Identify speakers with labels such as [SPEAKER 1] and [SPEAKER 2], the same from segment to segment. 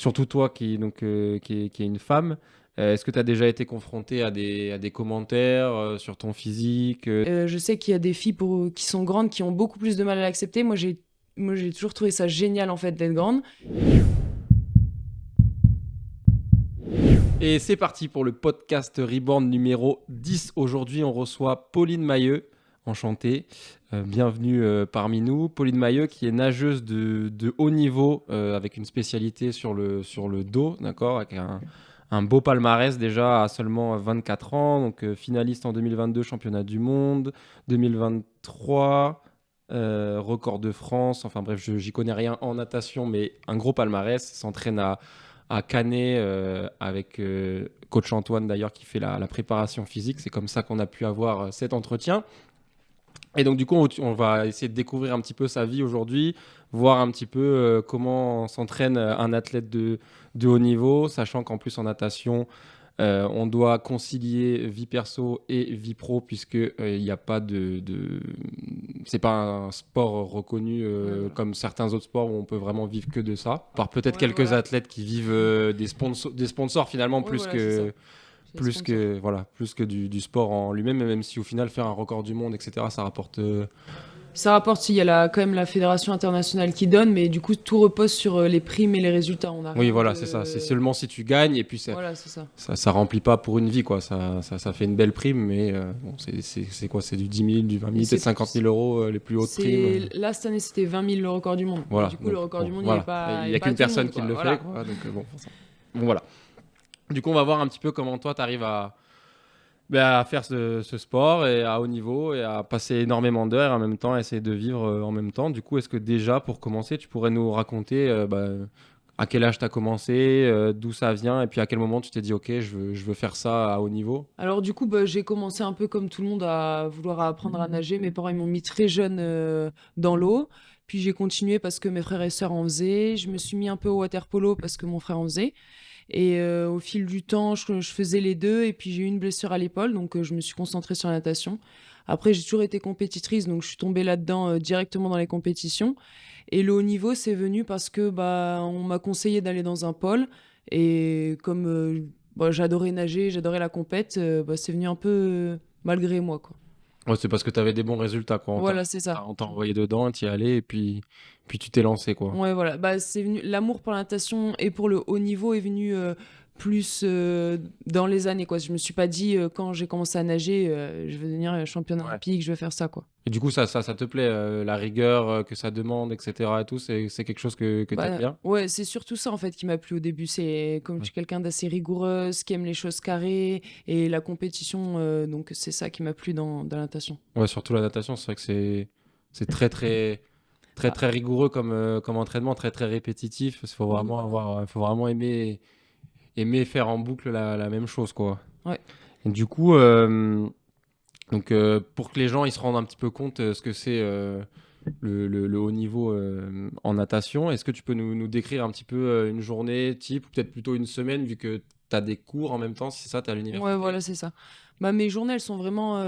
[SPEAKER 1] surtout toi qui est une femme. Est-ce que tu as déjà été confrontée à des commentaires sur ton physique
[SPEAKER 2] Je sais qu'il y a des filles qui sont grandes qui ont beaucoup plus de mal à l'accepter. Moi, j'ai toujours trouvé ça génial en fait d'être grande.
[SPEAKER 1] Et c'est parti pour le podcast Reborn numéro 10. Aujourd'hui, on reçoit Pauline Mailleux. Enchantée. Bienvenue parmi nous. Pauline Mailleux qui est nageuse de haut niveau avec une spécialité sur le dos, d'accord, avec un beau palmarès déjà à seulement 24 ans. Donc finaliste en 2022, championnat du monde, 2023, record de France. Enfin bref, j'y connais rien en natation, mais un gros palmarès. S'entraîne à Canet avec coach Antoine d'ailleurs qui fait la préparation physique. C'est comme ça qu'on a pu avoir cet entretien. Et donc du coup, on va essayer de découvrir un petit peu sa vie aujourd'hui, voir un petit peu comment s'entraîne un athlète de haut niveau, sachant qu'en plus en natation, on doit concilier vie perso et vie pro puisque il n'y a pas c'est pas un sport reconnu
[SPEAKER 2] Ouais, voilà.
[SPEAKER 1] comme certains autres sports où on peut vraiment vivre que de ça. Par peut-être
[SPEAKER 2] Ouais,
[SPEAKER 1] quelques
[SPEAKER 2] voilà.
[SPEAKER 1] athlètes qui vivent des sponsors finalement
[SPEAKER 2] Ouais, voilà, c'est ça. C'est les sponsors.
[SPEAKER 1] plus que du sport en lui-même, même si au final faire un record du monde, etc., ça rapporte.
[SPEAKER 2] Ça rapporte, il y a quand même la fédération internationale qui donne, mais du coup, tout repose sur les primes et les résultats. On n'a
[SPEAKER 1] Oui,
[SPEAKER 2] rien
[SPEAKER 1] voilà, c'est ça. C'est
[SPEAKER 2] de.
[SPEAKER 1] seulement si tu gagnes et puis
[SPEAKER 2] Voilà, c'est ça.
[SPEAKER 1] ça remplit pas pour une vie, quoi. Ça fait une belle prime, mais bon, c'est quoi? C'est du 10 000, du 20 000,
[SPEAKER 2] Et
[SPEAKER 1] peut-être 50 000 euros, les plus hautes primes.
[SPEAKER 2] là, cette année, c'était 20 000 le record du monde. Mais
[SPEAKER 1] Voilà,
[SPEAKER 2] du coup,
[SPEAKER 1] donc
[SPEAKER 2] le record
[SPEAKER 1] bon,
[SPEAKER 2] du monde,
[SPEAKER 1] voilà. Il
[SPEAKER 2] il
[SPEAKER 1] y
[SPEAKER 2] est
[SPEAKER 1] a
[SPEAKER 2] pas à
[SPEAKER 1] qu'une
[SPEAKER 2] tout le
[SPEAKER 1] personne
[SPEAKER 2] monde,
[SPEAKER 1] qui
[SPEAKER 2] quoi.
[SPEAKER 1] le fait,
[SPEAKER 2] Voilà.
[SPEAKER 1] quoi. Donc bon, bon, voilà. Du coup, on va voir un petit peu comment toi, tu arrives à faire ce sport et à haut niveau et à passer énormément d'heures et en même temps essayer de vivre en même temps. Du coup, est-ce que déjà, pour commencer, tu pourrais nous raconter à quel âge tu as commencé, d'où ça vient et puis à quel moment tu t'es dit, OK, je veux faire ça à haut niveau?
[SPEAKER 2] Alors du coup, bah, j'ai commencé un peu comme tout le monde à vouloir apprendre à nager. Mes parents ils m'ont mis très jeune dans l'eau. Puis j'ai continué parce que mes frères et sœurs en faisaient. Je me suis mis un peu au water polo parce que mon frère en faisait. Et au fil du temps, je faisais les deux. Et puis j'ai eu une blessure à l'épaule, donc je me suis concentrée sur la natation. Après, j'ai toujours été compétitrice, donc je suis tombée là-dedans directement dans les compétitions. Et le haut niveau, c'est venu parce que bah, on m'a conseillé d'aller dans un pôle. Et comme bah, j'adorais nager, j'adorais la compète, bah, c'est venu un peu malgré moi, quoi.
[SPEAKER 1] Ouais, c'est parce que tu avais des bons résultats, quoi.
[SPEAKER 2] Voilà, c'est ça.
[SPEAKER 1] On t'a envoyé dedans, tu y allais et puis tu t'es lancé, quoi.
[SPEAKER 2] Ouais, voilà. Bah, c'est venu. L'amour pour la natation et pour le haut niveau est venu plus dans les années, quoi. Je me suis pas dit quand j'ai commencé à nager, je vais devenir championne
[SPEAKER 1] Ouais.
[SPEAKER 2] olympique, je vais faire ça, quoi.
[SPEAKER 1] Et du coup, ça te plaît, la rigueur que ça demande, etc. et tout, c'est quelque chose que tu aimes
[SPEAKER 2] Bah,
[SPEAKER 1] bien?
[SPEAKER 2] ouais, c'est surtout ça en fait qui m'a plu au début. C'est comme je
[SPEAKER 1] Ouais.
[SPEAKER 2] suis quelqu'un d'assez rigoureuse, qui aime les choses carrées et la compétition, donc c'est ça qui m'a plu dans la natation.
[SPEAKER 1] Ouais, surtout la natation, c'est vrai que c'est
[SPEAKER 2] Ah,
[SPEAKER 1] très rigoureux comme entraînement, très très répétitif. Faut vraiment aimer faire en boucle la même chose, quoi.
[SPEAKER 2] ouais.
[SPEAKER 1] Et du coup, pour que les gens ils se rendent un petit peu compte ce que c'est le haut niveau en natation, est-ce que tu peux nous décrire un petit peu une journée type, ou peut-être plutôt une semaine, vu que tu as des cours en même temps, si c'est ça, tu à
[SPEAKER 2] Ouais,
[SPEAKER 1] l'université?
[SPEAKER 2] voilà, c'est ça. Bah, mes journées, elles sont vraiment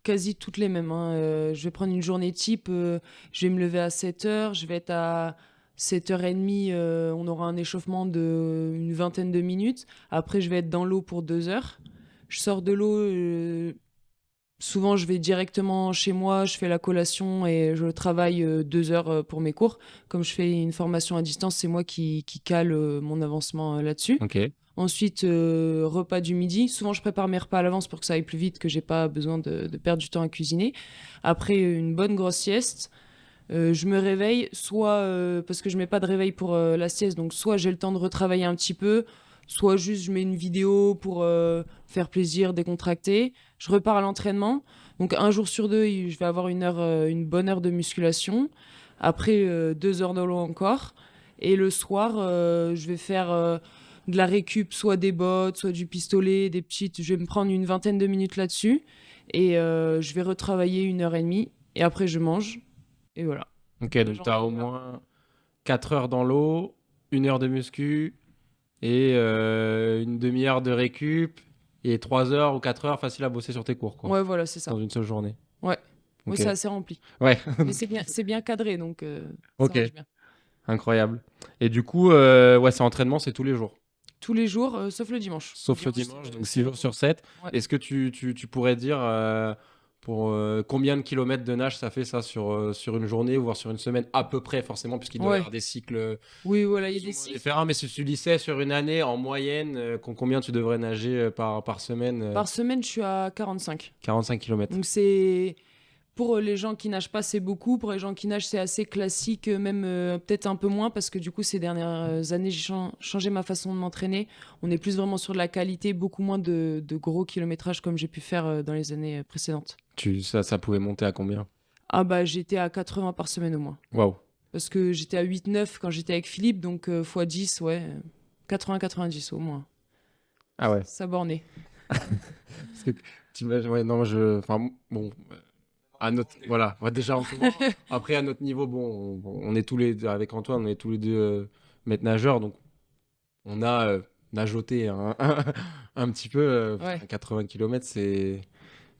[SPEAKER 2] quasi toutes les mêmes, hein. Je vais prendre une journée type, je vais me lever à 7 heures, je vais être à 7h30, on aura un échauffement de une vingtaine de minutes. Après, je vais être dans l'eau pour 2 heures. Je sors de l'eau, souvent je vais directement chez moi, je fais la collation et je travaille 2 heures pour mes cours. Comme je fais une formation à distance, c'est moi qui cale mon avancement là-dessus.
[SPEAKER 1] Ok.
[SPEAKER 2] Ensuite, repas du midi. Souvent, je prépare mes repas à l'avance pour que ça aille plus vite, que j'ai pas besoin de perdre du temps à cuisiner. Après, une bonne grosse sieste. Je me réveille, soit parce que je mets pas de réveil pour la sieste, donc soit j'ai le temps de retravailler un petit peu, soit juste je mets une vidéo pour faire plaisir, décontracter. Je repars à l'entraînement. Donc un jour sur deux, je vais avoir une bonne heure de musculation. Après 2 heures de l'eau encore. Et le soir, je vais faire de la récup, soit des bottes, soit du pistolet, des petites. Je vais me prendre une vingtaine de minutes là-dessus. Et je vais retravailler 1 heure et demie. Et après, je mange. Et voilà.
[SPEAKER 1] Ok,
[SPEAKER 2] La
[SPEAKER 1] donc tu
[SPEAKER 2] journée
[SPEAKER 1] as au
[SPEAKER 2] est là.
[SPEAKER 1] moins 4 heures dans l'eau, 1 heure de muscu et une demi-heure de récup et 3 heures ou 4 heures facile à bosser sur tes cours, quoi,
[SPEAKER 2] Ouais, voilà, c'est
[SPEAKER 1] dans
[SPEAKER 2] ça.
[SPEAKER 1] une seule journée.
[SPEAKER 2] Ouais. Ouais,
[SPEAKER 1] Ok.
[SPEAKER 2] c'est assez rempli.
[SPEAKER 1] Ouais.
[SPEAKER 2] Mais c'est bien cadré, donc ça
[SPEAKER 1] Ok.
[SPEAKER 2] marche bien.
[SPEAKER 1] Incroyable. Et du coup, ouais, c'est entraînement, c'est tous les jours.
[SPEAKER 2] Tous les jours, sauf le dimanche.
[SPEAKER 1] Sauf le
[SPEAKER 2] Dimanche,
[SPEAKER 1] dimanche,
[SPEAKER 2] c'est
[SPEAKER 1] donc 6 jours sur 7.
[SPEAKER 2] ouais.
[SPEAKER 1] Est-ce que tu pourrais dire pour combien de kilomètres de nage ça fait ça sur une journée, voire sur une semaine à peu près, forcément, puisqu'il doit y
[SPEAKER 2] Ouais.
[SPEAKER 1] avoir des cycles
[SPEAKER 2] Oui, voilà, il y a
[SPEAKER 1] plus ou
[SPEAKER 2] des
[SPEAKER 1] moins
[SPEAKER 2] cycles.
[SPEAKER 1] différents. Mais si tu lissais sur une année, en moyenne, combien tu devrais nager par semaine
[SPEAKER 2] Par semaine, je suis à 45.
[SPEAKER 1] 45 kilomètres.
[SPEAKER 2] Donc c'est pour les gens qui nagent pas, c'est beaucoup. Pour les gens qui nagent, c'est assez classique, même peut-être un peu moins parce que du coup, ces dernières années, j'ai changé ma façon de m'entraîner. On est plus vraiment sur de la qualité, beaucoup moins de gros kilométrages comme j'ai pu faire dans les années précédentes.
[SPEAKER 1] Ça pouvait monter à combien?
[SPEAKER 2] Ah bah j'étais à 80 par semaine au moins.
[SPEAKER 1] Waouh.
[SPEAKER 2] Parce que j'étais à 8-9 quand j'étais avec Philippe, donc x 10, ouais, 80-90 au moins.
[SPEAKER 1] Ah ouais.
[SPEAKER 2] Ça bornait.
[SPEAKER 1] Parce que ouais, non, enfin, bon, voilà, ouais, déjà en ce moment. Après, à notre niveau, bon, on est tous les deux, avec Antoine, on est tous les deux maîtres nageurs, donc on a nageoté un petit peu.
[SPEAKER 2] Ouais.
[SPEAKER 1] 80 km,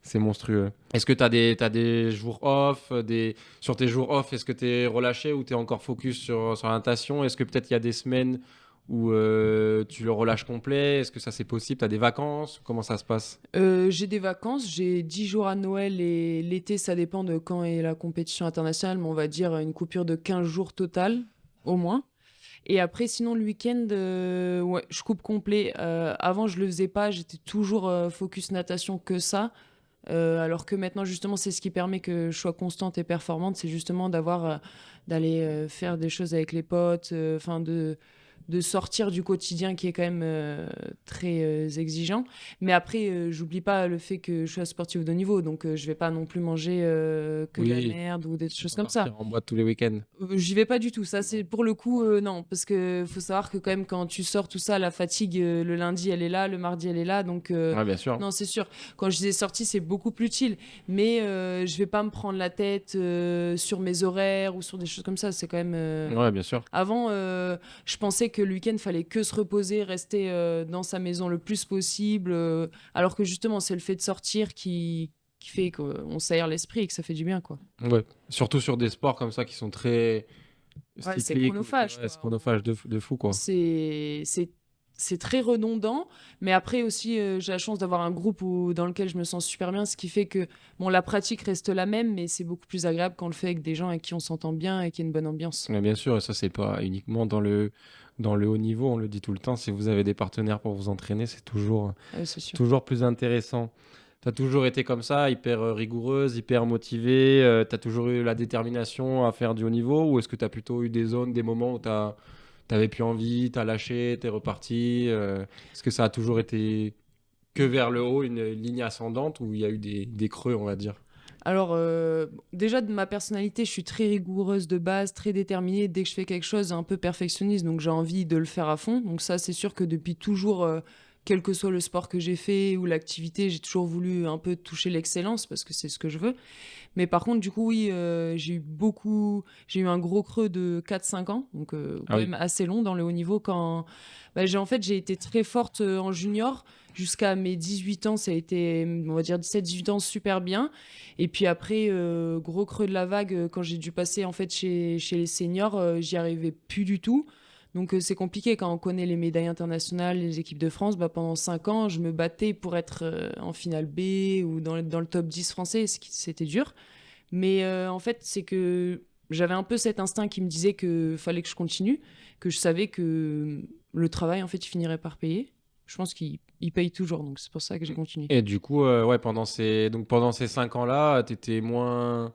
[SPEAKER 1] c'est monstrueux. Est-ce que t'as des jours off, sur tes jours off, est-ce que t'es relâché ou t'es encore focus sur la natation? Est-ce que peut-être il y a des semaines où tu le relâches complet? Est-ce que ça c'est possible? T'as des vacances? Comment ça se passe?
[SPEAKER 2] J'ai des vacances, j'ai 10 jours à Noël et l'été, ça dépend de quand est la compétition internationale, mais on va dire une coupure de 15 jours total, au moins. Et après, sinon, le week-end, ouais, je coupe complet. Avant, je le faisais pas, j'étais toujours focus natation que ça. Alors que maintenant, justement, c'est ce qui permet que je sois constante et performante, c'est justement d'aller faire des choses avec les potes, enfin de sortir du quotidien qui est quand même très exigeant. Mais après, j'oublie pas le fait que je suis sportive de haut niveau, donc je vais pas non plus manger que de la
[SPEAKER 1] Oui,
[SPEAKER 2] merde ou des
[SPEAKER 1] tu vas
[SPEAKER 2] choses
[SPEAKER 1] pas
[SPEAKER 2] comme ça.
[SPEAKER 1] partir en boîte tous les week-ends.
[SPEAKER 2] J'y vais pas du tout. Ça, c'est pour le coup, non. Parce que faut savoir que quand même, quand tu sors tout ça, la fatigue, le lundi, elle est là, le mardi, elle est là. Donc,
[SPEAKER 1] Ouais, bien sûr.
[SPEAKER 2] non, c'est sûr. Quand je disais sortie, c'est beaucoup plus chill. Mais je vais pas me prendre la tête sur mes horaires ou sur des choses comme ça. C'est quand même.
[SPEAKER 1] Ouais, bien sûr.
[SPEAKER 2] Avant, je pensais que le week-end, fallait que se reposer, rester dans sa maison le plus possible. Alors que justement, c'est le fait de sortir qui fait qu'on s'aère l'esprit et que ça fait du bien, quoi.
[SPEAKER 1] Ouais. Surtout sur des sports comme ça qui sont très
[SPEAKER 2] Ouais, c'est
[SPEAKER 1] cycliques.
[SPEAKER 2] chronophage,
[SPEAKER 1] Ouais, c'est
[SPEAKER 2] quoi.
[SPEAKER 1] chronophage de fou, quoi.
[SPEAKER 2] C'est très redondant, mais après aussi, j'ai la chance d'avoir un groupe dans lequel je me sens super bien, ce qui fait que bon, la pratique reste la même, mais c'est beaucoup plus agréable quand on le fait avec des gens avec qui on s'entend bien et qui a une bonne ambiance.
[SPEAKER 1] Ouais, bien sûr, et ça, c'est pas uniquement dans le haut niveau, on le dit tout le temps. Si vous avez des partenaires pour vous entraîner, c'est
[SPEAKER 2] C'est sûr.
[SPEAKER 1] toujours plus intéressant. Tu as toujours été comme ça, hyper rigoureuse, hyper motivée. Tu as toujours eu la détermination à faire du haut niveau, ou est-ce que tu as plutôt eu des zones, des moments où t'avais plus envie, t'as lâché, t'es reparti est-ce que ça a toujours été que vers le haut, une ligne ascendante, ou il y a eu des creux, on va dire?
[SPEAKER 2] Alors, déjà, de ma personnalité, je suis très rigoureuse de base, très déterminée. Dès que je fais quelque chose, un peu perfectionniste, donc j'ai envie de le faire à fond. Donc ça, c'est sûr que depuis toujours, quel que soit le sport que j'ai fait ou l'activité, j'ai toujours voulu un peu toucher l'excellence parce que c'est ce que je veux. Mais par contre, du coup, oui, j'ai eu un gros creux de 4-5 ans, donc
[SPEAKER 1] Ah
[SPEAKER 2] quand
[SPEAKER 1] oui.
[SPEAKER 2] même assez long dans le haut niveau. Quand en fait, j'ai été très forte en junior jusqu'à mes 18 ans, ça a été, on va dire 17-18 ans, super bien. Et puis après, gros creux de la vague, quand j'ai dû passer en fait chez les seniors, j'y arrivais plus du tout. Donc c'est compliqué quand on connaît les médailles internationales, les équipes de France. Bah, pendant 5 ans, je me battais pour être en finale B ou dans le top 10 français, c'était dur. Mais en fait, c'est que j'avais un peu cet instinct qui me disait que fallait que je continue, que je savais que le travail, en fait, il finirait par payer. Je pense qu'il paye toujours, donc c'est pour ça que j'ai continué.
[SPEAKER 1] Et du coup, ouais, pendant ces 5 ans-là, t'étais moins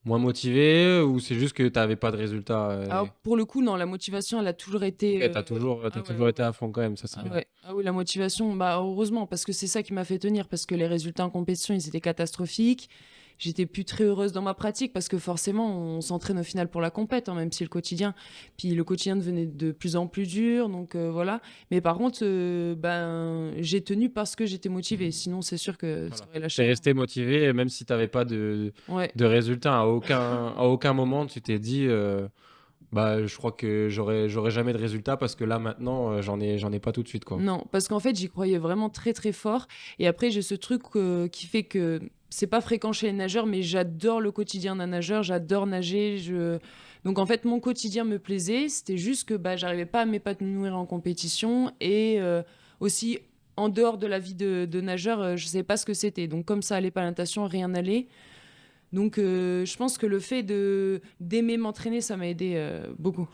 [SPEAKER 1] motivé, ou c'est juste que t'avais pas de résultats
[SPEAKER 2] Alors, pour le coup, non, la motivation, elle a toujours
[SPEAKER 1] Ok,
[SPEAKER 2] été.
[SPEAKER 1] t'as
[SPEAKER 2] Ah ouais,
[SPEAKER 1] toujours
[SPEAKER 2] ouais,
[SPEAKER 1] été
[SPEAKER 2] ouais.
[SPEAKER 1] à fond quand même, ça c'est
[SPEAKER 2] Ah
[SPEAKER 1] bien.
[SPEAKER 2] ouais. Ah oui, la motivation, bah heureusement, parce que c'est ça qui m'a fait tenir, parce que les résultats en compétition, ils étaient catastrophiques. J'étais plus très heureuse dans ma pratique, parce que forcément, on s'entraîne au final pour la compète, hein, même si le quotidien devenait de plus en plus dur, donc voilà. Mais par contre, j'ai tenu parce que j'étais motivée, sinon c'est sûr que ça
[SPEAKER 1] Voilà.
[SPEAKER 2] aurait
[SPEAKER 1] T'es
[SPEAKER 2] lâché.
[SPEAKER 1] resté motivé, même si t'avais pas
[SPEAKER 2] Ouais.
[SPEAKER 1] de résultats. À aucun moment, tu t'es dit, bah, je crois que j'aurai jamais de résultats parce que là, maintenant, j'en ai pas tout de suite, quoi.
[SPEAKER 2] Non, parce qu'en fait, j'y croyais vraiment très très fort. Et après, j'ai ce truc qui fait que c'est pas fréquent chez les nageurs, mais j'adore le quotidien d'un nageur, j'adore nager. Donc en fait, mon quotidien me plaisait, c'était juste que j'arrivais pas à m'épanouir en compétition et aussi en dehors de la vie de nageur, je savais pas ce que c'était. Donc comme ça allait pas à la natation, rien n'allait. Donc je pense que le fait d'aimer m'entraîner, ça m'a aidé beaucoup.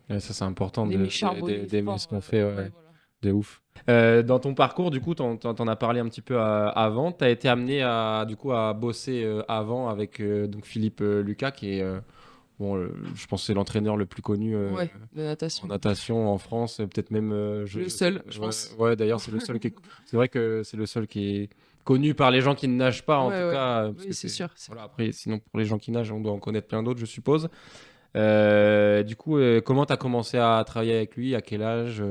[SPEAKER 1] Ouais, ça, c'est important
[SPEAKER 2] D'aimer charbonner
[SPEAKER 1] d'aimer
[SPEAKER 2] fort.
[SPEAKER 1] ce qu'on fait, ouais,
[SPEAKER 2] Ouais, voilà.
[SPEAKER 1] de ouf. Dans ton parcours, du coup, t'en as parlé un petit peu avant. Tu as été amené du coup, à bosser avant avec donc Philippe Lucas, qui est, bon, je pense que c'est l'entraîneur le plus connu
[SPEAKER 2] Ouais, de
[SPEAKER 1] en
[SPEAKER 2] natation.
[SPEAKER 1] natation en France, peut-être même.
[SPEAKER 2] Le seul, je
[SPEAKER 1] Ouais,
[SPEAKER 2] pense.
[SPEAKER 1] ouais, d'ailleurs, c'est le seul c'est vrai que c'est le seul qui est connu par les gens qui ne nagent pas, en
[SPEAKER 2] Ouais,
[SPEAKER 1] tout
[SPEAKER 2] ouais.
[SPEAKER 1] cas. Parce
[SPEAKER 2] Oui,
[SPEAKER 1] que
[SPEAKER 2] c'est sûr.
[SPEAKER 1] voilà, après, sinon, pour les gens qui nagent, on doit en connaître plein d'autres, je suppose. Du coup, comment tu as commencé à travailler avec lui? À quel âge?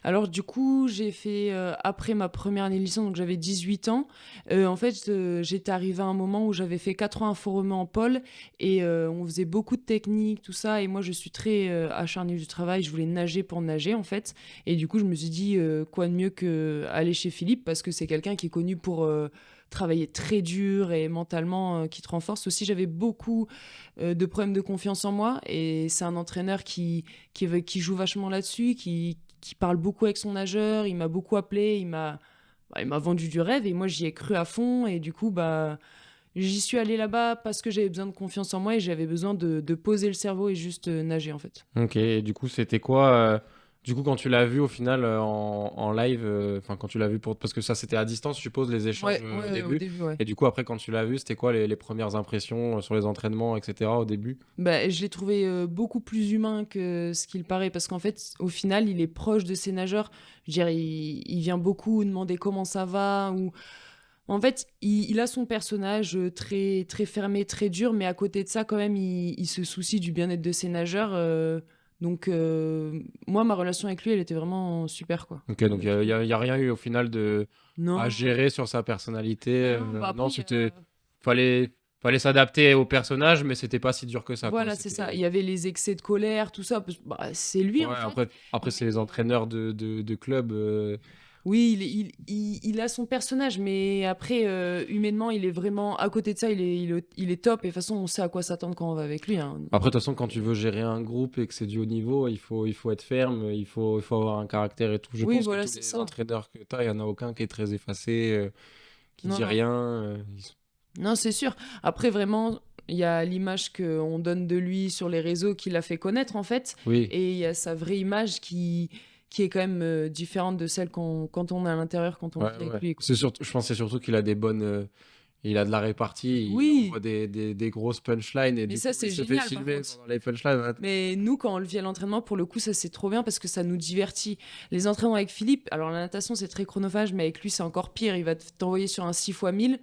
[SPEAKER 2] Alors du coup, j'ai fait, après ma première année de licence, donc j'avais 18 ans. En fait, j'étais arrivée à un moment où j'avais fait 4 ans à Fort-Romeu en pôle et on faisait beaucoup de techniques, tout ça et moi je suis très, acharnée du travail. Je voulais nager pour nager, en fait et du coup, je me suis dit, quoi de mieux qu'aller chez Philippe parce que c'est quelqu'un qui est connu pour, travailler très dur et mentalement, qui te renforce. Aussi, j'avais beaucoup, de problèmes de confiance en moi et c'est un entraîneur qui joue vachement là-dessus, qui parle beaucoup avec son nageur, il m'a beaucoup appelé, il m'a vendu du rêve et moi j'y ai cru à fond et du coup j'y suis allée là-bas parce que j'avais besoin de confiance en moi et j'avais besoin de poser le cerveau et juste nager en fait.
[SPEAKER 1] Ok, et du coup, c'était quoi du coup, quand tu l'as vu au final en live, enfin, quand tu l'as vu parce que ça, c'était à distance, je suppose, les échanges
[SPEAKER 2] Ouais,
[SPEAKER 1] au
[SPEAKER 2] ouais, au
[SPEAKER 1] début.
[SPEAKER 2] début, ouais.
[SPEAKER 1] Et du coup, après, quand tu l'as vu, c'était quoi les premières impressions sur les entraînements, etc. au début?
[SPEAKER 2] Je l'ai trouvé beaucoup plus humain que ce qu'il paraît parce qu'en fait, au final, il est proche de ses nageurs. Je veux dire, il vient beaucoup demander comment ça va ou en fait, il a son personnage très, très fermé, très dur, mais à côté de ça, quand même, il se soucie du bien-être de ses nageurs. Donc, moi, ma relation avec lui, elle était vraiment super, quoi.
[SPEAKER 1] Ok, donc il
[SPEAKER 2] Avec
[SPEAKER 1] n'y
[SPEAKER 2] lui.
[SPEAKER 1] a, y a rien eu au final à
[SPEAKER 2] Non,
[SPEAKER 1] gérer sur sa personnalité.
[SPEAKER 2] non,
[SPEAKER 1] Non,
[SPEAKER 2] après,
[SPEAKER 1] fallait, fallait s'adapter au personnage, mais c'était pas si dur que ça, quoi.
[SPEAKER 2] voilà, c'est ça. Il y avait les excès de colère, tout ça. C'est lui,
[SPEAKER 1] Ouais,
[SPEAKER 2] en fait.
[SPEAKER 1] après c'est les
[SPEAKER 2] Mais
[SPEAKER 1] entraîneurs de club.
[SPEAKER 2] oui, il a son personnage, mais après, humainement, il est vraiment. À côté de ça, il est top. Et de toute façon, on sait à quoi s'attendre quand on va avec lui, hein.
[SPEAKER 1] Après, de toute façon, quand tu veux gérer un groupe et que c'est du haut niveau, il faut être ferme, il faut avoir un caractère et tout. Je
[SPEAKER 2] Oui,
[SPEAKER 1] pense que
[SPEAKER 2] voilà,
[SPEAKER 1] tous
[SPEAKER 2] c'est
[SPEAKER 1] les
[SPEAKER 2] ça.
[SPEAKER 1] entraîneurs que tu as, il n'y en a aucun qui est très effacé, qui
[SPEAKER 2] Non,
[SPEAKER 1] dit
[SPEAKER 2] non.
[SPEAKER 1] rien.
[SPEAKER 2] Non, c'est sûr. Après, vraiment, il y a l'image qu'on donne de lui sur les réseaux qui l'a fait connaître, en fait.
[SPEAKER 1] Oui,
[SPEAKER 2] Et il y a sa vraie image qui est quand même différente de celle quand on est à l'intérieur, quand on
[SPEAKER 1] ouais,
[SPEAKER 2] vit avec
[SPEAKER 1] ouais.
[SPEAKER 2] lui, quoi.
[SPEAKER 1] C'est surtout, je pense que c'est surtout qu'il a des bonnes. Il a de la répartie, il
[SPEAKER 2] Oui,
[SPEAKER 1] envoie des grosses punchlines et
[SPEAKER 2] mais
[SPEAKER 1] du
[SPEAKER 2] ça,
[SPEAKER 1] coup, il
[SPEAKER 2] c'est
[SPEAKER 1] se fait
[SPEAKER 2] génial, par
[SPEAKER 1] filmer
[SPEAKER 2] contre.
[SPEAKER 1] pendant les punchlines. Ouais.
[SPEAKER 2] Mais nous, quand on le vit à l'entraînement, pour le coup, ça, c'est trop bien parce que ça nous divertit. Les entraînements avec Philippe, alors la natation, c'est très chronophage, mais avec lui, c'est encore pire. Il va t'envoyer sur un 6 x 1000.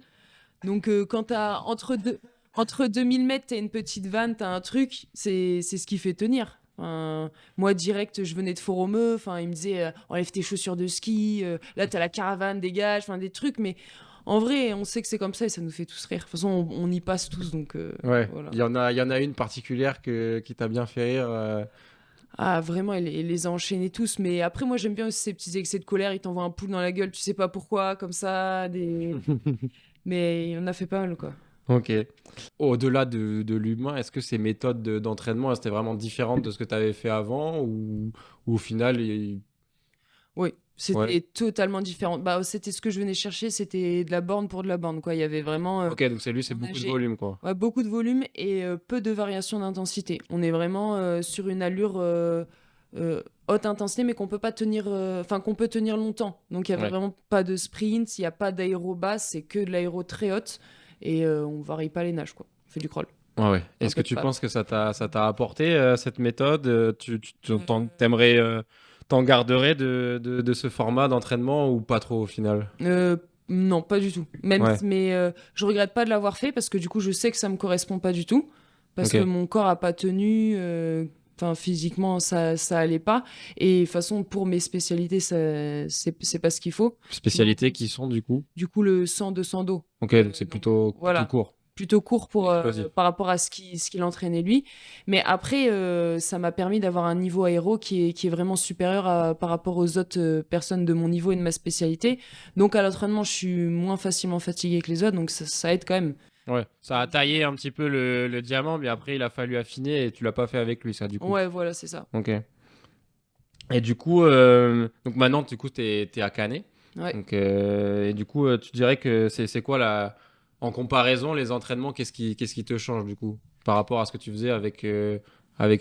[SPEAKER 2] Donc, quand t'as entre 2000 mètres, t'as une petite vanne, t'as un truc, c'est ce qui fait tenir. Enfin, moi, direct, je venais de Fort-Romeu. Enfin, il me disait enlève tes chaussures de ski. Là, t'as la caravane, dégage. Enfin, des trucs. Mais en vrai, on sait que c'est comme ça et ça nous fait tous rire. De toute façon, on y passe tous. Donc,
[SPEAKER 1] Ouais,
[SPEAKER 2] voilà.
[SPEAKER 1] il y en a une particulière qui t'a bien fait rire.
[SPEAKER 2] Ah, vraiment, il les a enchaînés tous. Mais après, moi, j'aime bien aussi ces petits excès de colère. Il t'envoie un pouls dans la gueule, tu sais pas pourquoi, comme ça. Mais il en a fait pas mal, quoi.
[SPEAKER 1] Ok. Au-delà de l'humain, est-ce que ces méthodes d'entraînement, elles étaient vraiment différentes de ce que tu avais fait avant ou au final,
[SPEAKER 2] Oui,
[SPEAKER 1] ouais.
[SPEAKER 2] c'était totalement différent. C'était ce que je venais chercher, c'était de la borne pour de la borne, quoi. Il y avait vraiment,
[SPEAKER 1] Ok, donc c'est lui, c'est
[SPEAKER 2] on
[SPEAKER 1] beaucoup de
[SPEAKER 2] nageait
[SPEAKER 1] volume, quoi.
[SPEAKER 2] ouais, beaucoup de volume et peu de variation d'intensité. On est vraiment sur une allure haute intensité, mais qu'on peut pas tenir, enfin qu'on peut tenir longtemps. Donc il y avait
[SPEAKER 1] Ouais.
[SPEAKER 2] vraiment pas de sprint, il y a pas d'aéro basse, c'est que de l'aéro très haute et on varie pas les nages, quoi. On fait du crawl,
[SPEAKER 1] Ouais, ouais.
[SPEAKER 2] un
[SPEAKER 1] Est-ce que
[SPEAKER 2] peu de
[SPEAKER 1] tu penses
[SPEAKER 2] patte.
[SPEAKER 1] que ça t'a apporté cette méthode?
[SPEAKER 2] Euh,
[SPEAKER 1] T'aimerais, t'en garderais de ce format d'entraînement ou pas trop au final?
[SPEAKER 2] Euh, non, pas du tout.
[SPEAKER 1] Ouais,
[SPEAKER 2] Mais je regrette pas de l'avoir fait parce que du coup, je sais que ça me correspond pas du tout. Parce
[SPEAKER 1] ok.
[SPEAKER 2] que mon corps a pas tenu. Enfin, physiquement, ça allait pas. Et de toute façon, pour mes spécialités, c'est pas ce qu'il faut.
[SPEAKER 1] Spécialités qui sont du coup?
[SPEAKER 2] Du coup, le 100-200 dos.
[SPEAKER 1] Ok, donc c'est
[SPEAKER 2] Donc,
[SPEAKER 1] plutôt
[SPEAKER 2] voilà.
[SPEAKER 1] court,
[SPEAKER 2] Plutôt court
[SPEAKER 1] explosif.
[SPEAKER 2] par rapport à ce qu'il entraînait lui. Mais après, ça m'a permis d'avoir un niveau aéro qui est vraiment supérieur par rapport aux autres personnes de mon niveau et de ma spécialité. Donc à l'entraînement, je suis moins facilement fatiguée que les autres, donc ça aide quand même.
[SPEAKER 1] Ouais, ça a taillé un petit peu le diamant, mais après, il a fallu affiner et tu l'as pas fait avec lui, ça, du coup.
[SPEAKER 2] Ouais, voilà, c'est ça.
[SPEAKER 1] Ok. Et du coup, donc maintenant, du coup, t'es à Canet.
[SPEAKER 2] Ouais.
[SPEAKER 1] Donc, et du coup, tu dirais que c'est quoi en comparaison, les entraînements, qu'est-ce qui te change du coup par rapport à ce que tu faisais avec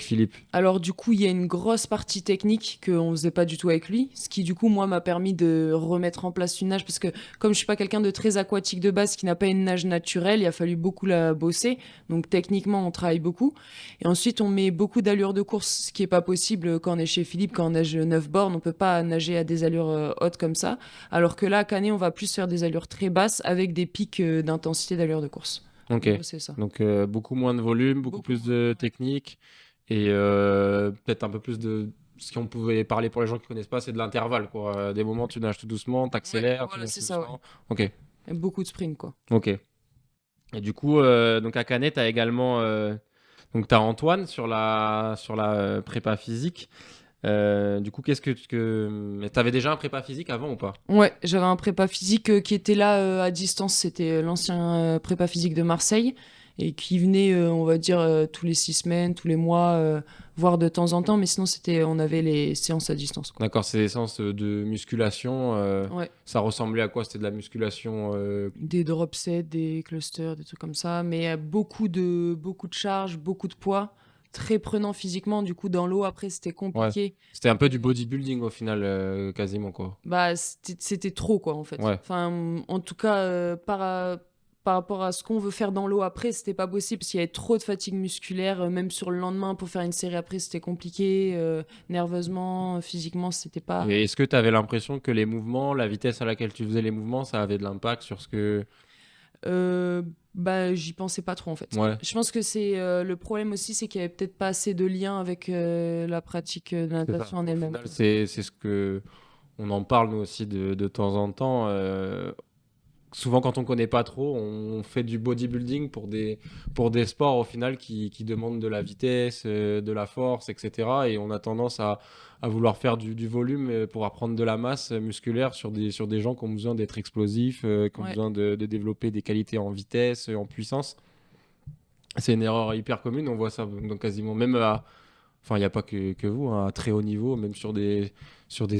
[SPEAKER 1] Philippe?
[SPEAKER 2] Alors du coup, il y a une grosse partie technique qu'on faisait pas du tout avec lui, ce qui du coup moi m'a permis de remettre en place une nage parce que comme je suis pas quelqu'un de très aquatique de base qui n'a pas une nage naturelle, il a fallu beaucoup la bosser. Donc techniquement, on travaille beaucoup et ensuite on met beaucoup d'allures de course, ce qui est pas possible quand on est chez Philippe, quand on nage 9 bornes, on peut pas nager à des allures hautes comme ça, alors que là à Canet, on va plus faire des allures très basses avec des pics d'intensité d'allures de course.
[SPEAKER 1] Ok.
[SPEAKER 2] En gros, c'est ça.
[SPEAKER 1] Donc, beaucoup moins de volume, beaucoup
[SPEAKER 2] Beaucoup
[SPEAKER 1] plus
[SPEAKER 2] moins.
[SPEAKER 1] de
[SPEAKER 2] Ouais.
[SPEAKER 1] technique et peut-être un peu plus de. Ce qu'on pouvait parler pour les gens qui connaissent pas, c'est de l'intervalle, quoi. Des moments, tu nages tout doucement,
[SPEAKER 2] Ouais,
[SPEAKER 1] t'accélères, tu
[SPEAKER 2] voilà,
[SPEAKER 1] nages
[SPEAKER 2] c'est
[SPEAKER 1] tout
[SPEAKER 2] ça, ouais.
[SPEAKER 1] doucement. Ok.
[SPEAKER 2] Et beaucoup de sprint, quoi.
[SPEAKER 1] Ok. Et du coup, donc à Canet, tu as également donc t'as Antoine sur la prépa physique. Du coup, t'avais déjà un prépa physique avant ou pas?
[SPEAKER 2] Ouais, j'avais un prépa physique qui était là à distance. C'était l'ancien prépa physique de Marseille et qui venait, on va dire, tous les 6 semaines, tous les mois, voire de temps en temps. Mais sinon, on avait les séances à distance, quoi.
[SPEAKER 1] D'accord, c'est des séances de musculation.
[SPEAKER 2] Ouais,
[SPEAKER 1] Ça ressemblait à quoi? C'était de la musculation.
[SPEAKER 2] des drop sets, des clusters, des trucs comme ça. Mais beaucoup de charges, beaucoup de poids, très prenant physiquement. Du coup, dans l'eau, après, c'était
[SPEAKER 1] Ouais.
[SPEAKER 2] compliqué.
[SPEAKER 1] C'était un peu du bodybuilding au final, quasiment quoi.
[SPEAKER 2] Bah, c'était trop, quoi, en fait.
[SPEAKER 1] Ouais.
[SPEAKER 2] Enfin, en tout cas, par rapport à ce qu'on veut faire dans l'eau après, c'était pas possible parce qu'il y avait trop de fatigue musculaire. Même sur le lendemain, pour faire une série après, c'était compliqué. Nerveusement, physiquement, c'était pas.
[SPEAKER 1] Et est-ce que tu avais l'impression que les mouvements, la vitesse à laquelle tu faisais les mouvements, ça avait de l'impact sur ce que.
[SPEAKER 2] Euh, Bah, j'y pensais pas trop, en fait.
[SPEAKER 1] Ouais.
[SPEAKER 2] Je pense que c'est le problème aussi, c'est qu'il y avait peut-être pas assez de lien avec la pratique de la
[SPEAKER 1] C'est ça.
[SPEAKER 2] natation en
[SPEAKER 1] Au
[SPEAKER 2] elle-même,
[SPEAKER 1] final,
[SPEAKER 2] quoi.
[SPEAKER 1] c'est ce que on en parle nous aussi de temps en temps. Souvent, quand on connaît pas trop, on fait du bodybuilding pour des sports au final qui demandent de la vitesse, de la force, etc. Et on a tendance à vouloir faire du volume pour apprendre de la masse musculaire sur des gens qui ont besoin d'être explosifs, qui ont
[SPEAKER 2] Ouais.
[SPEAKER 1] besoin de développer des qualités en vitesse, en puissance. C'est une erreur hyper commune, on voit ça donc quasiment même enfin il n'y a pas que vous, hein, à très haut niveau, même sur des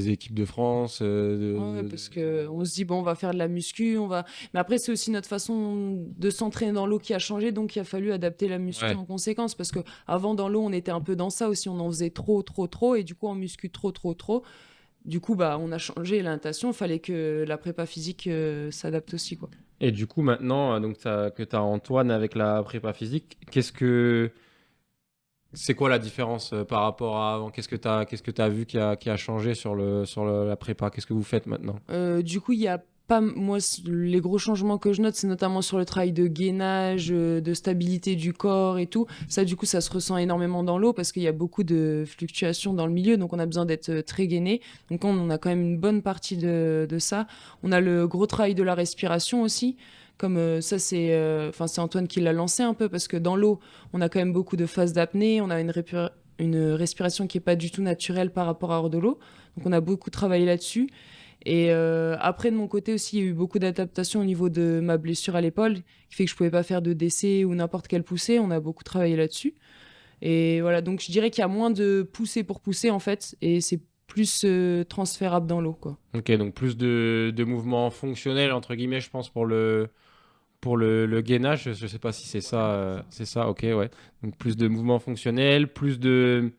[SPEAKER 1] équipes de France.
[SPEAKER 2] Ouais, parce que on se dit bon, on va faire de la muscu, on va. Mais après, c'est aussi notre façon de s'entraîner dans l'eau qui a changé, donc il a fallu adapter la muscu
[SPEAKER 1] Ouais.
[SPEAKER 2] en conséquence. Parce que avant dans l'eau, on était un peu dans ça aussi, on en faisait trop, trop, trop, et du coup, en muscu trop, trop, trop. Du coup, bah, on a changé la natation. Il fallait que la prépa physique s'adapte aussi, quoi.
[SPEAKER 1] Et du coup, maintenant, donc que tu as Antoine avec la prépa physique, c'est quoi la différence par rapport à avant? Qu'est-ce que tu as vu qui a changé sur la prépa? Qu'est-ce que vous faites maintenant?
[SPEAKER 2] Du coup, il y a pas. Moi, les gros changements que je note, c'est notamment sur le travail de gainage, de stabilité du corps et tout. Ça, du coup, ça se ressent énormément dans l'eau parce qu'il y a beaucoup de fluctuations dans le milieu, donc on a besoin d'être très gainé. Donc, on a quand même une bonne partie de ça. On a le gros travail de la respiration aussi. Comme ça, c'est Antoine qui l'a lancé un peu parce que dans l'eau, on a quand même beaucoup de phases d'apnée. On a une respiration qui est pas du tout naturelle par rapport à hors de l'eau. Donc, on a beaucoup travaillé là-dessus. Et après, de mon côté aussi, il y a eu beaucoup d'adaptations au niveau de ma blessure à l'épaule, qui fait que je pouvais pas faire de décès ou n'importe quelle poussée. On a beaucoup travaillé là-dessus. Et voilà, donc je dirais qu'il y a moins de poussées pour pousser, en fait, et c'est plus transférable dans l'eau, quoi.
[SPEAKER 1] Ok, donc plus de mouvements fonctionnels, entre guillemets, je pense, pour le gainage. Je sais pas si c'est ça. C'est ça, ok, ouais. Donc plus de mouvements fonctionnels, plus de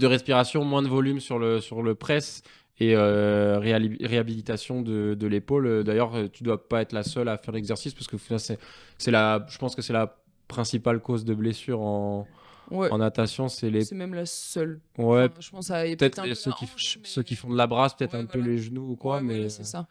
[SPEAKER 1] respiration, moins de volume sur le press et réhabilitation de l'épaule. D'ailleurs, tu dois pas être la seule à faire l'exercice parce que je pense que c'est la principale cause de blessure en,
[SPEAKER 2] Ouais,
[SPEAKER 1] en natation. C'est les.
[SPEAKER 2] c'est même la seule.
[SPEAKER 1] Ouais,
[SPEAKER 2] Enfin, je pense à peut-être un
[SPEAKER 1] peut-être
[SPEAKER 2] peu
[SPEAKER 1] ceux
[SPEAKER 2] la
[SPEAKER 1] qui,
[SPEAKER 2] hanche,
[SPEAKER 1] ceux qui
[SPEAKER 2] mais...
[SPEAKER 1] font de la brasse, peut-être
[SPEAKER 2] Ouais,
[SPEAKER 1] un peu
[SPEAKER 2] voilà.
[SPEAKER 1] les genoux ou quoi,
[SPEAKER 2] Ouais, voilà,
[SPEAKER 1] mais.
[SPEAKER 2] c'est ça.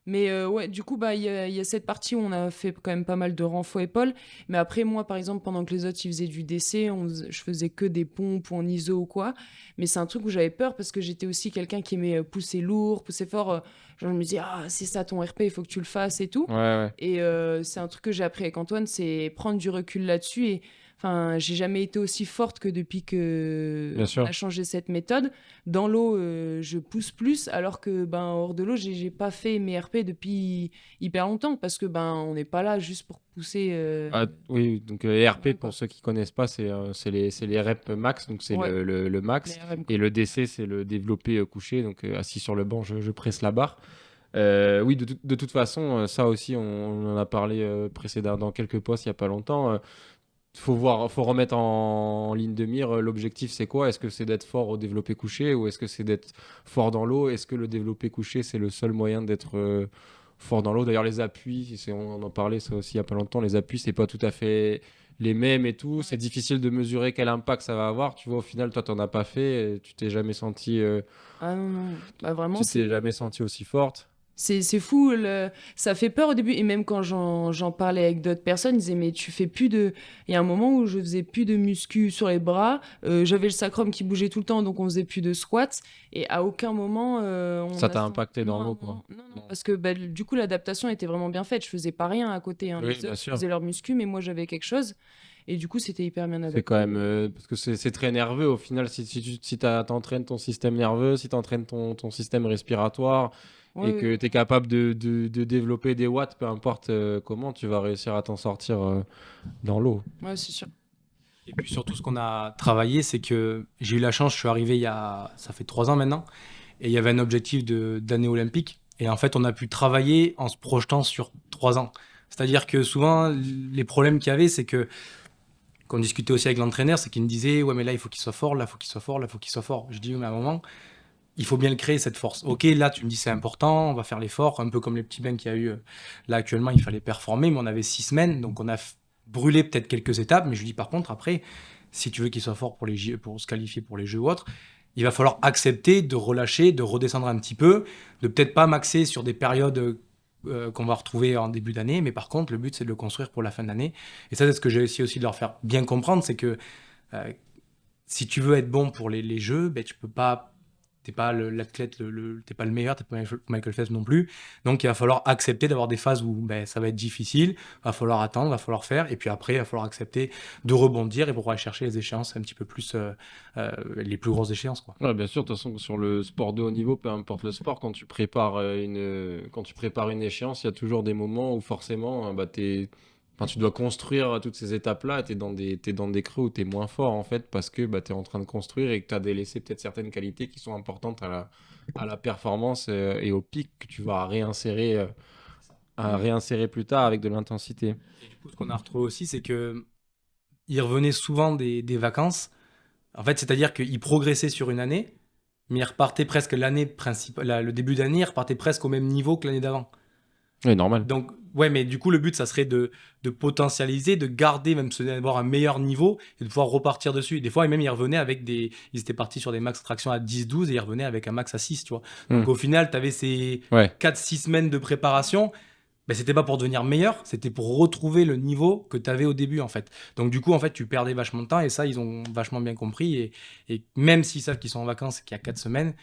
[SPEAKER 2] Mais ouais, du coup, bah, il y a cette partie où on a fait quand même pas mal de renfort épaules. Mais après, moi, par exemple, pendant que les autres, ils faisaient du DC, je faisais que des pompes ou en iso ou quoi. Mais c'est un truc où j'avais peur parce que j'étais aussi quelqu'un qui aimait pousser lourd, pousser fort. Genre, je me disais, ah, c'est ça ton RP, il faut que tu le fasses et tout.
[SPEAKER 1] Ouais, ouais.
[SPEAKER 2] Et c'est un truc que j'ai appris avec Antoine, c'est prendre du recul là-dessus. Et Enfin, j'ai jamais été aussi forte que depuis que
[SPEAKER 1] Bien
[SPEAKER 2] on
[SPEAKER 1] sûr.
[SPEAKER 2] a changé cette méthode. Dans l'eau, je pousse plus, alors que hors de l'eau, j'ai pas fait mes RP depuis hyper longtemps parce que on n'est pas là juste pour pousser.
[SPEAKER 1] Ah, oui, donc ERP,
[SPEAKER 2] Voilà,
[SPEAKER 1] pour
[SPEAKER 2] quoi.
[SPEAKER 1] ceux qui connaissent pas, c'est les reps max, donc c'est
[SPEAKER 2] Ouais,
[SPEAKER 1] le
[SPEAKER 2] les
[SPEAKER 1] max.
[SPEAKER 2] RM, quoi.
[SPEAKER 1] Et le DC, c'est le développé couché, donc assis sur le banc, je presse la barre. Oui, de toute façon, ça aussi, on en a parlé précédemment dans quelques posts il y a pas longtemps. Faut remettre en ligne de mire l'objectif, c'est quoi? Est-ce que c'est d'être fort au développé couché ou est-ce que c'est d'être fort dans l'eau? Est-ce que le développé couché, c'est le seul moyen d'être fort dans l'eau? D'ailleurs, les appuis, on en parlait ça aussi il y a pas longtemps, les appuis, c'est pas tout à fait les mêmes et tout. C'est
[SPEAKER 2] Ouais.
[SPEAKER 1] difficile de mesurer quel impact ça va avoir. Tu vois, au final, toi, t'en as pas fait, et tu t'es jamais senti,
[SPEAKER 2] Ah non, non. Vraiment,
[SPEAKER 1] tu t'es jamais senti aussi forte.
[SPEAKER 2] c'est fou, ça fait peur au début. Et même quand j'en parlais avec d'autres personnes, ils disaient, mais tu fais plus de. Il y a un moment où je faisais plus de muscu sur les bras. J'avais le sacrum qui bougeait tout le temps, donc on faisait plus de squats. Et à aucun moment, on
[SPEAKER 1] Ça
[SPEAKER 2] a
[SPEAKER 1] t'a
[SPEAKER 2] senti.
[SPEAKER 1] impacté
[SPEAKER 2] Non,
[SPEAKER 1] dans l'eau,
[SPEAKER 2] non,
[SPEAKER 1] quoi.
[SPEAKER 2] non, non,
[SPEAKER 1] Non.
[SPEAKER 2] parce que du coup, l'adaptation était vraiment bien faite. Je faisais pas rien à côté, hein.
[SPEAKER 1] Oui,
[SPEAKER 2] Les
[SPEAKER 1] bien
[SPEAKER 2] autres
[SPEAKER 1] sûr.
[SPEAKER 2] faisaient leur muscu, mais moi, j'avais quelque chose. Et du coup, c'était hyper bien
[SPEAKER 1] C'est quand
[SPEAKER 2] adapté.
[SPEAKER 1] même. Parce que c'est très nerveux au final. Si t'entraînes ton système nerveux, si t'entraînes ton système respiratoire
[SPEAKER 2] Ouais,
[SPEAKER 1] et
[SPEAKER 2] ouais,
[SPEAKER 1] que tu es capable de développer des watts, peu importe comment, tu vas réussir à t'en sortir dans l'eau.
[SPEAKER 2] ouais, c'est sûr.
[SPEAKER 3] Et puis surtout, ce qu'on a travaillé, c'est que j'ai eu la chance, je suis arrivé ça fait 3 ans maintenant, et il y avait un objectif d'année olympique. Et en fait, on a pu travailler en se projetant sur 3 ans. C'est-à-dire que souvent, les problèmes qu'il y avait, c'est que, qu'on discutait aussi avec l'entraîneur, c'est qu'il me disait, ouais, mais là, il faut qu'il soit fort, là, il faut qu'il soit fort, là, il faut qu'il soit fort. Je dis, oui, mais à un moment, il faut bien le créer, cette force. Ok, là, tu me dis, c'est important, on va faire l'effort, un peu comme les petits bains qu'il y a eu là actuellement, il fallait performer, mais on avait 6 semaines, donc on a brûlé peut-être quelques étapes, mais je lui dis, par contre, après, si tu veux qu'il soit fort pour se qualifier pour les Jeux ou autres, il va falloir accepter de relâcher, de redescendre un petit peu, de peut-être pas maxer sur des périodes qu'on va retrouver en début d'année, mais par contre, le but, c'est de le construire pour la fin d'année. Et ça, c'est ce que j'ai essayé aussi de leur faire bien comprendre, c'est que euh, si tu veux être bon pour les Jeux, ben, tu peux pas. T'es pas l'athlète, t'es pas le meilleur, t'es pas Michael Phelps non plus. Donc il va falloir accepter d'avoir des phases où ben, ça va être difficile, va falloir attendre, va falloir faire, et puis après il va falloir accepter de rebondir et pour aller chercher les échéances un petit peu plus, les plus grosses échéances, quoi.
[SPEAKER 1] Ouais, bien sûr, de toute façon, sur le sport de haut niveau, peu importe le sport, quand tu prépares une échéance, il y a toujours des moments où forcément, enfin, tu dois construire toutes ces étapes-là. T'es dans des creux où tu es moins fort, en fait, parce que tu es en train de construire et que tu as délaissé peut-être certaines qualités qui sont importantes à la performance et au pic que tu vas réinsérer plus tard avec de l'intensité.
[SPEAKER 3] Et du coup, ce qu'on a retrouvé aussi, c'est que il revenait souvent des vacances. En fait, c'est-à-dire qu'il progressait sur une année, mais il repartait presque l'année principale, le début d'année, il repartait presque au même niveau que l'année d'avant.
[SPEAKER 1] Oui, normal.
[SPEAKER 3] Donc, ouais, mais du coup, le but, ça serait de potentialiser, de garder, même d'avoir un meilleur niveau et de pouvoir repartir dessus. Et des fois, même, ils revenaient ils étaient partis sur des max traction à 10-12 et ils revenaient avec un max à 6, tu vois. Donc, au final, tu avais ces
[SPEAKER 1] Ouais.
[SPEAKER 3] 4-6 semaines de préparation. Ben, c'était pas pour devenir meilleur, c'était pour retrouver le niveau que tu avais au début, en fait. Donc, du coup, en fait, tu perdais vachement de temps et ça, ils ont vachement bien compris. Et même s'ils savent qu'ils sont en vacances et qu'il y a 4 semaines,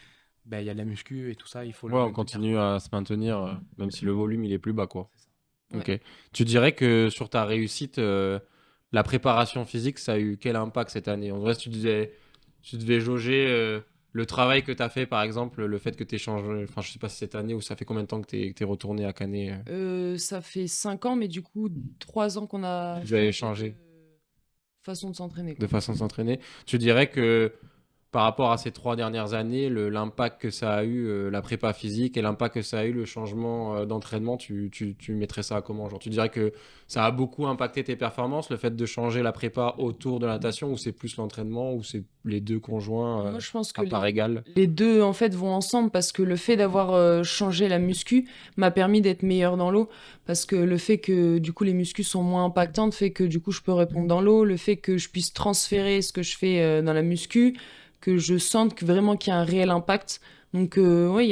[SPEAKER 3] ben, il y a de la muscu et tout ça, il faut
[SPEAKER 1] Ouais,
[SPEAKER 3] le
[SPEAKER 1] on
[SPEAKER 3] maintenir.
[SPEAKER 1] continue à se maintenir, même si le volume il est plus bas, quoi.
[SPEAKER 2] Ouais.
[SPEAKER 1] Ok. Tu dirais que sur ta réussite, la préparation physique, ça a eu quel impact cette année? En vrai, si tu devais jauger le travail que tu as fait, par exemple, le fait que tu changé, enfin, je sais pas si cette année ou ça fait combien de temps que tu es retourné à Canet,
[SPEAKER 2] Ça fait 5 ans, mais du coup, 3 ans qu'on a
[SPEAKER 1] vous avez
[SPEAKER 2] changé
[SPEAKER 1] changé
[SPEAKER 2] de façon de s'entraîner,
[SPEAKER 1] de
[SPEAKER 2] quoi.
[SPEAKER 1] façon de s'entraîner. Tu dirais que par rapport à ces 3 dernières années, l'impact que ça a eu, la prépa physique et l'impact que ça a eu, le changement d'entraînement, tu mettrais ça à comment? Genre, tu dirais que ça a beaucoup impacté tes performances, le fait de changer la prépa autour de la natation, ou c'est plus l'entraînement, ou c'est les deux conjoints
[SPEAKER 2] Moi, je pense que
[SPEAKER 1] à part égale?
[SPEAKER 2] les deux, en fait, vont ensemble parce que le fait d'avoir changé la muscu m'a permis d'être meilleure dans l'eau. Parce que le fait que, du coup, les muscus sont moins impactantes fait que, du coup, je peux répondre dans l'eau. Le fait que je puisse transférer ce que je fais dans la muscu, que je sente vraiment qu'il y a un réel impact. Donc, oui,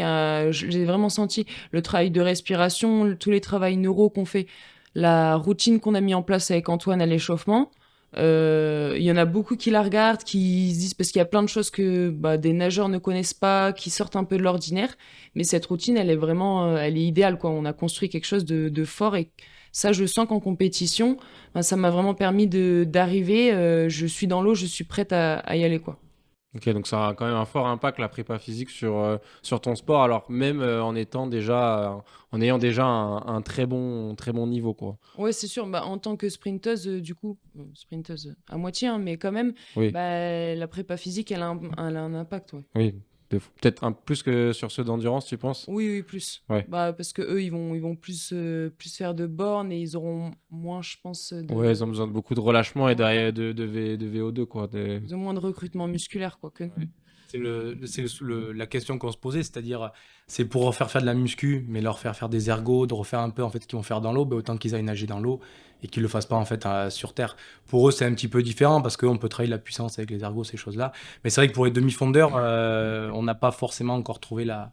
[SPEAKER 2] j'ai vraiment senti le travail de respiration, tous les travails neuro qu'on fait, la routine qu'on a mis en place avec Antoine à l'échauffement. Il y en a beaucoup qui la regardent, qui se disent, parce qu'il y a plein de choses que des nageurs ne connaissent pas, qui sortent un peu de l'ordinaire. Mais cette routine, elle est vraiment, elle est idéale, quoi. On a construit quelque chose de fort et Ça, je sens qu'en compétition, ben, ça m'a vraiment permis d'arriver. Je suis dans l'eau, je suis prête à y aller, quoi.
[SPEAKER 1] Ok, donc ça a quand même un fort impact la prépa physique sur ton sport, alors même en ayant déjà un très bon niveau, quoi.
[SPEAKER 2] Ouais, c'est sûr. Bah, en tant que sprinteuse, du coup, sprinteuse à moitié, hein, mais quand même,
[SPEAKER 1] Oui,
[SPEAKER 2] bah, la prépa physique, elle a un impact, ouais.
[SPEAKER 1] oui. Peut-être un plus que sur ceux d'endurance, tu penses?
[SPEAKER 2] Oui, oui, plus.
[SPEAKER 1] Ouais.
[SPEAKER 2] Bah, parce que eux, ils vont plus faire de bornes et ils auront moins, je pense,
[SPEAKER 1] Ouais, ils ont besoin de beaucoup de relâchement et
[SPEAKER 2] Ouais.
[SPEAKER 1] de VO2, quoi.
[SPEAKER 2] Ils ont moins de recrutement musculaire, quoi, que nous.
[SPEAKER 1] Ouais.
[SPEAKER 3] La question qu'on se posait, c'est-à-dire, c'est pour refaire faire de la muscu, mais leur faire faire des ergos, de refaire un peu en fait ce qu'ils vont faire dans l'eau, bah, autant qu'ils aillent nager dans l'eau et qu'ils le fassent pas en fait sur terre. Pour eux, c'est un petit peu différent parce qu'on peut travailler la puissance avec les ergos, ces choses-là. Mais c'est vrai que pour les demi-fondeurs, on n'a pas forcément encore trouvé la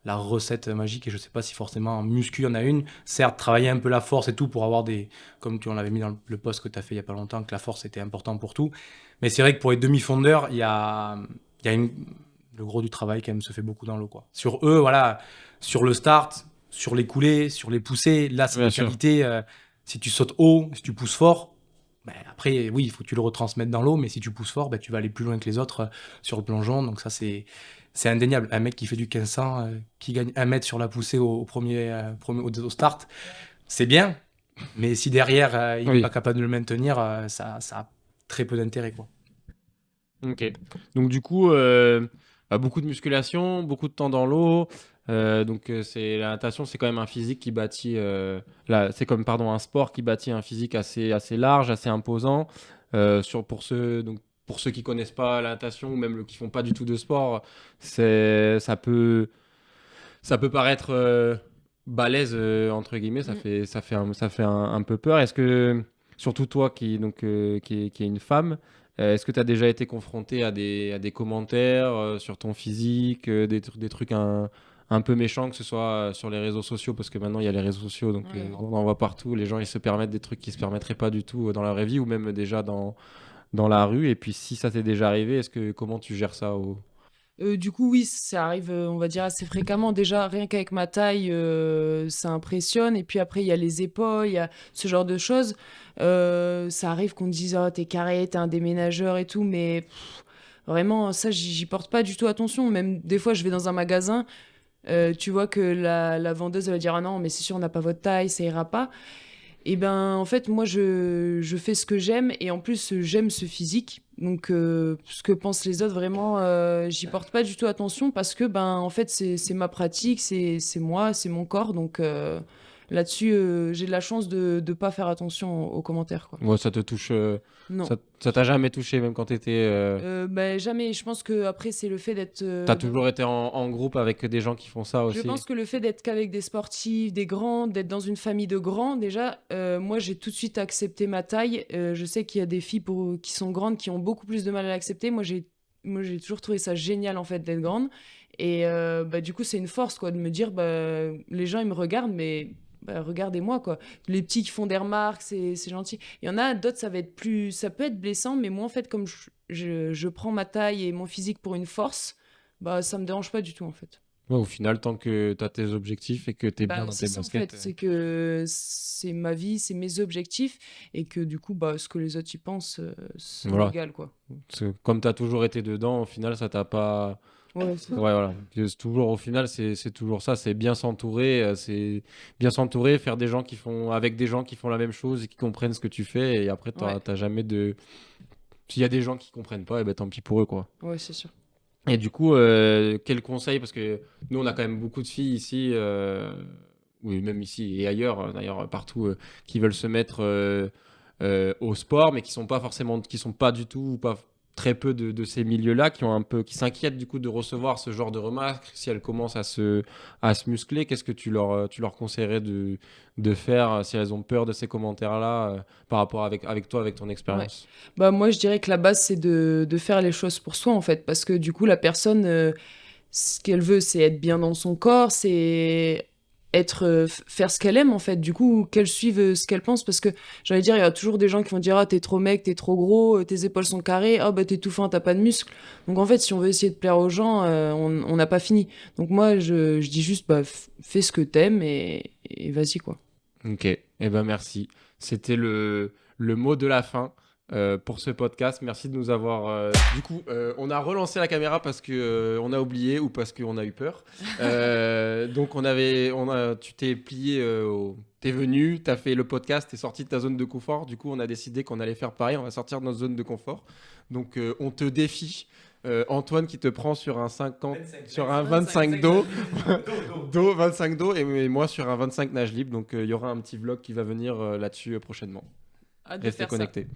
[SPEAKER 3] recette magique et je sais pas si forcément en muscu il y en a une. Certes, travailler un peu la force et tout pour avoir des, comme tu en l'avais mis dans le post que tu as fait il y a pas longtemps, que la force était important pour tout. Mais c'est vrai que pour les demi-fondeurs, il y a le gros du travail quand même se fait beaucoup dans l'eau, quoi. Sur eux, voilà, sur le start, sur les coulées, sur les poussées, là c'est
[SPEAKER 1] Bien
[SPEAKER 3] des
[SPEAKER 1] sûr.
[SPEAKER 3] qualités. Si tu sautes haut, si tu pousses fort, ben, après oui, il faut que tu le retransmettes dans l'eau, mais si tu pousses fort, ben, tu vas aller plus loin que les autres sur le plongeon. Donc ça c'est indéniable. Un mec qui fait du 1500, qui gagne 1 mètre sur la poussée au start, c'est bien. Mais si derrière il n'est
[SPEAKER 1] Oui.
[SPEAKER 3] pas capable de le maintenir, ça a très peu d'intérêt, quoi.
[SPEAKER 1] Ok. Donc du coup, beaucoup de musculation, beaucoup de temps dans l'eau. La natation, c'est quand même un physique qui bâtit. C'est comme pardon un sport qui bâtit un physique assez large, assez imposant. Pour ceux qui connaissent pas la natation ou même qui font pas du tout de sport, ça peut paraître balèze entre guillemets.
[SPEAKER 2] Mm.
[SPEAKER 1] Ça fait un peu peur. Est-ce que surtout toi qui est une femme. Est-ce que tu as déjà été confronté à des commentaires sur ton physique, des trucs un peu méchants, que ce soit sur les réseaux sociaux, parce que maintenant il y a les réseaux sociaux, donc
[SPEAKER 2] Ouais.
[SPEAKER 1] on en voit partout. Les gens ils se permettent des trucs qui se permettraient pas du tout dans la vraie vie ou même déjà dans la rue. Et puis si ça t'est déjà arrivé, comment tu gères ça
[SPEAKER 2] Du coup, oui, ça arrive, on va dire, assez fréquemment. Déjà, rien qu'avec ma taille, ça impressionne. Et puis après, il y a les épaules, il y a ce genre de choses. Ça arrive qu'on te dise, oh, t'es carré, t'es un déménageur et tout. Mais vraiment, ça, j'y porte pas du tout attention. Même des fois, je vais dans un magasin, tu vois que la vendeuse, elle va dire, ah non, mais c'est sûr, on n'a pas votre taille, ça ira pas. Et ben, en fait, moi, je fais ce que j'aime et en plus, j'aime ce physique. Donc, ce que pensent les autres, vraiment, j'y porte pas du tout attention parce que, ben, en fait, c'est ma pratique, c'est moi, c'est mon corps. Donc, là-dessus, j'ai de la chance de ne pas faire attention aux commentaires, quoi.
[SPEAKER 1] Ouais, ça te touche,
[SPEAKER 2] Non.
[SPEAKER 1] ça t'a jamais touché, même quand
[SPEAKER 2] Ben, jamais. Je pense que après, c'est le fait d'être.
[SPEAKER 1] t'as toujours été en groupe avec des gens qui font ça
[SPEAKER 2] Je
[SPEAKER 1] aussi.
[SPEAKER 2] pense que le fait d'être qu'avec des sportifs, des grands, d'être dans une famille de grands, déjà, moi j'ai tout de suite accepté ma taille. Je sais qu'il y a des filles qui sont grandes qui ont beaucoup plus de mal à l'accepter. Moi j'ai toujours trouvé ça génial en fait d'être grande. Et bah, du coup c'est une force quoi de me dire bah, les gens ils me regardent mais bah, regardez-moi quoi. Les petits qui font des remarques c'est gentil. Il y en a d'autres ça peut être blessant mais moi en fait comme je prends ma taille et mon physique pour une force, bah ça me dérange pas du tout en fait.
[SPEAKER 1] Ouais, au final, tant que tu as tes objectifs et que tu es bien
[SPEAKER 2] Bah,
[SPEAKER 1] dans
[SPEAKER 2] c'est
[SPEAKER 1] tes
[SPEAKER 2] ça en
[SPEAKER 1] baskets.
[SPEAKER 2] fait, c'est que c'est ma vie, c'est mes objectifs et que du coup, bah, ce que les autres y pensent, ça
[SPEAKER 1] Voilà.
[SPEAKER 2] m'égale quoi.
[SPEAKER 1] Comme tu as toujours été dedans, au final, ça t'a pas.
[SPEAKER 2] Ouais,
[SPEAKER 1] Ouais, voilà. Au final, c'est toujours ça. C'est bien s'entourer. C'est bien s'entourer, faire des gens qui font. Avec des gens qui font la même chose et qui comprennent ce que tu fais. Et après,
[SPEAKER 2] ouais,
[SPEAKER 1] t'as jamais de. S'il y a des gens qui comprennent pas, et ben tant pis pour eux, quoi.
[SPEAKER 2] ouais, c'est sûr.
[SPEAKER 1] Et du coup, quel conseil, parce que nous, on a quand même beaucoup de filles ici, oui, même ici et ailleurs, d'ailleurs, partout, qui veulent se mettre au sport, mais qui sont pas forcément, qui sont pas du tout, ou pas très peu de ces milieux-là, qui s'inquiètent du coup de recevoir ce genre de remarques, si elles commencent à se muscler. Qu'est-ce que tu leur conseillerais de faire si elles ont peur de ces commentaires-là, par rapport avec toi, avec ton
[SPEAKER 2] Ouais.
[SPEAKER 1] expérience?
[SPEAKER 2] Bah, moi, je dirais que la base, c'est de faire les choses pour soi en fait, parce que du coup, la personne, ce qu'elle veut, c'est être bien dans son corps, c'est faire ce qu'elle aime en fait. Du coup, qu'elle suive ce qu'elle pense, parce que j'allais dire, il y a toujours des gens qui vont dire, ah, t'es trop mec, t'es trop gros, tes épaules sont carrées, ah, bah, t'es tout fin, t'as pas de muscles. Donc en fait, si on veut essayer de plaire aux gens, on n'a pas fini. Donc moi, je dis juste, bah, fais ce que t'aimes et vas-y quoi.
[SPEAKER 1] Ok. Eh ben merci. C'était le mot de la fin pour ce podcast. Merci de nous avoir. Du coup, on a relancé la caméra parce que on a oublié ou parce qu'on a eu peur. Donc tu t'es plié. T'es venu, t'as fait le podcast, t'es sorti de ta zone de confort. Du coup, on a décidé qu'on allait faire pareil. On va sortir de notre zone de confort. Donc, on te défie. Antoine qui te prend sur un 50, sur un 25 dos, 25 dos, et moi sur un 25 nage libre. Donc il y aura un petit vlog qui va venir là-dessus prochainement.
[SPEAKER 2] Hâte de
[SPEAKER 1] Restez
[SPEAKER 2] faire ça.
[SPEAKER 1] connectés.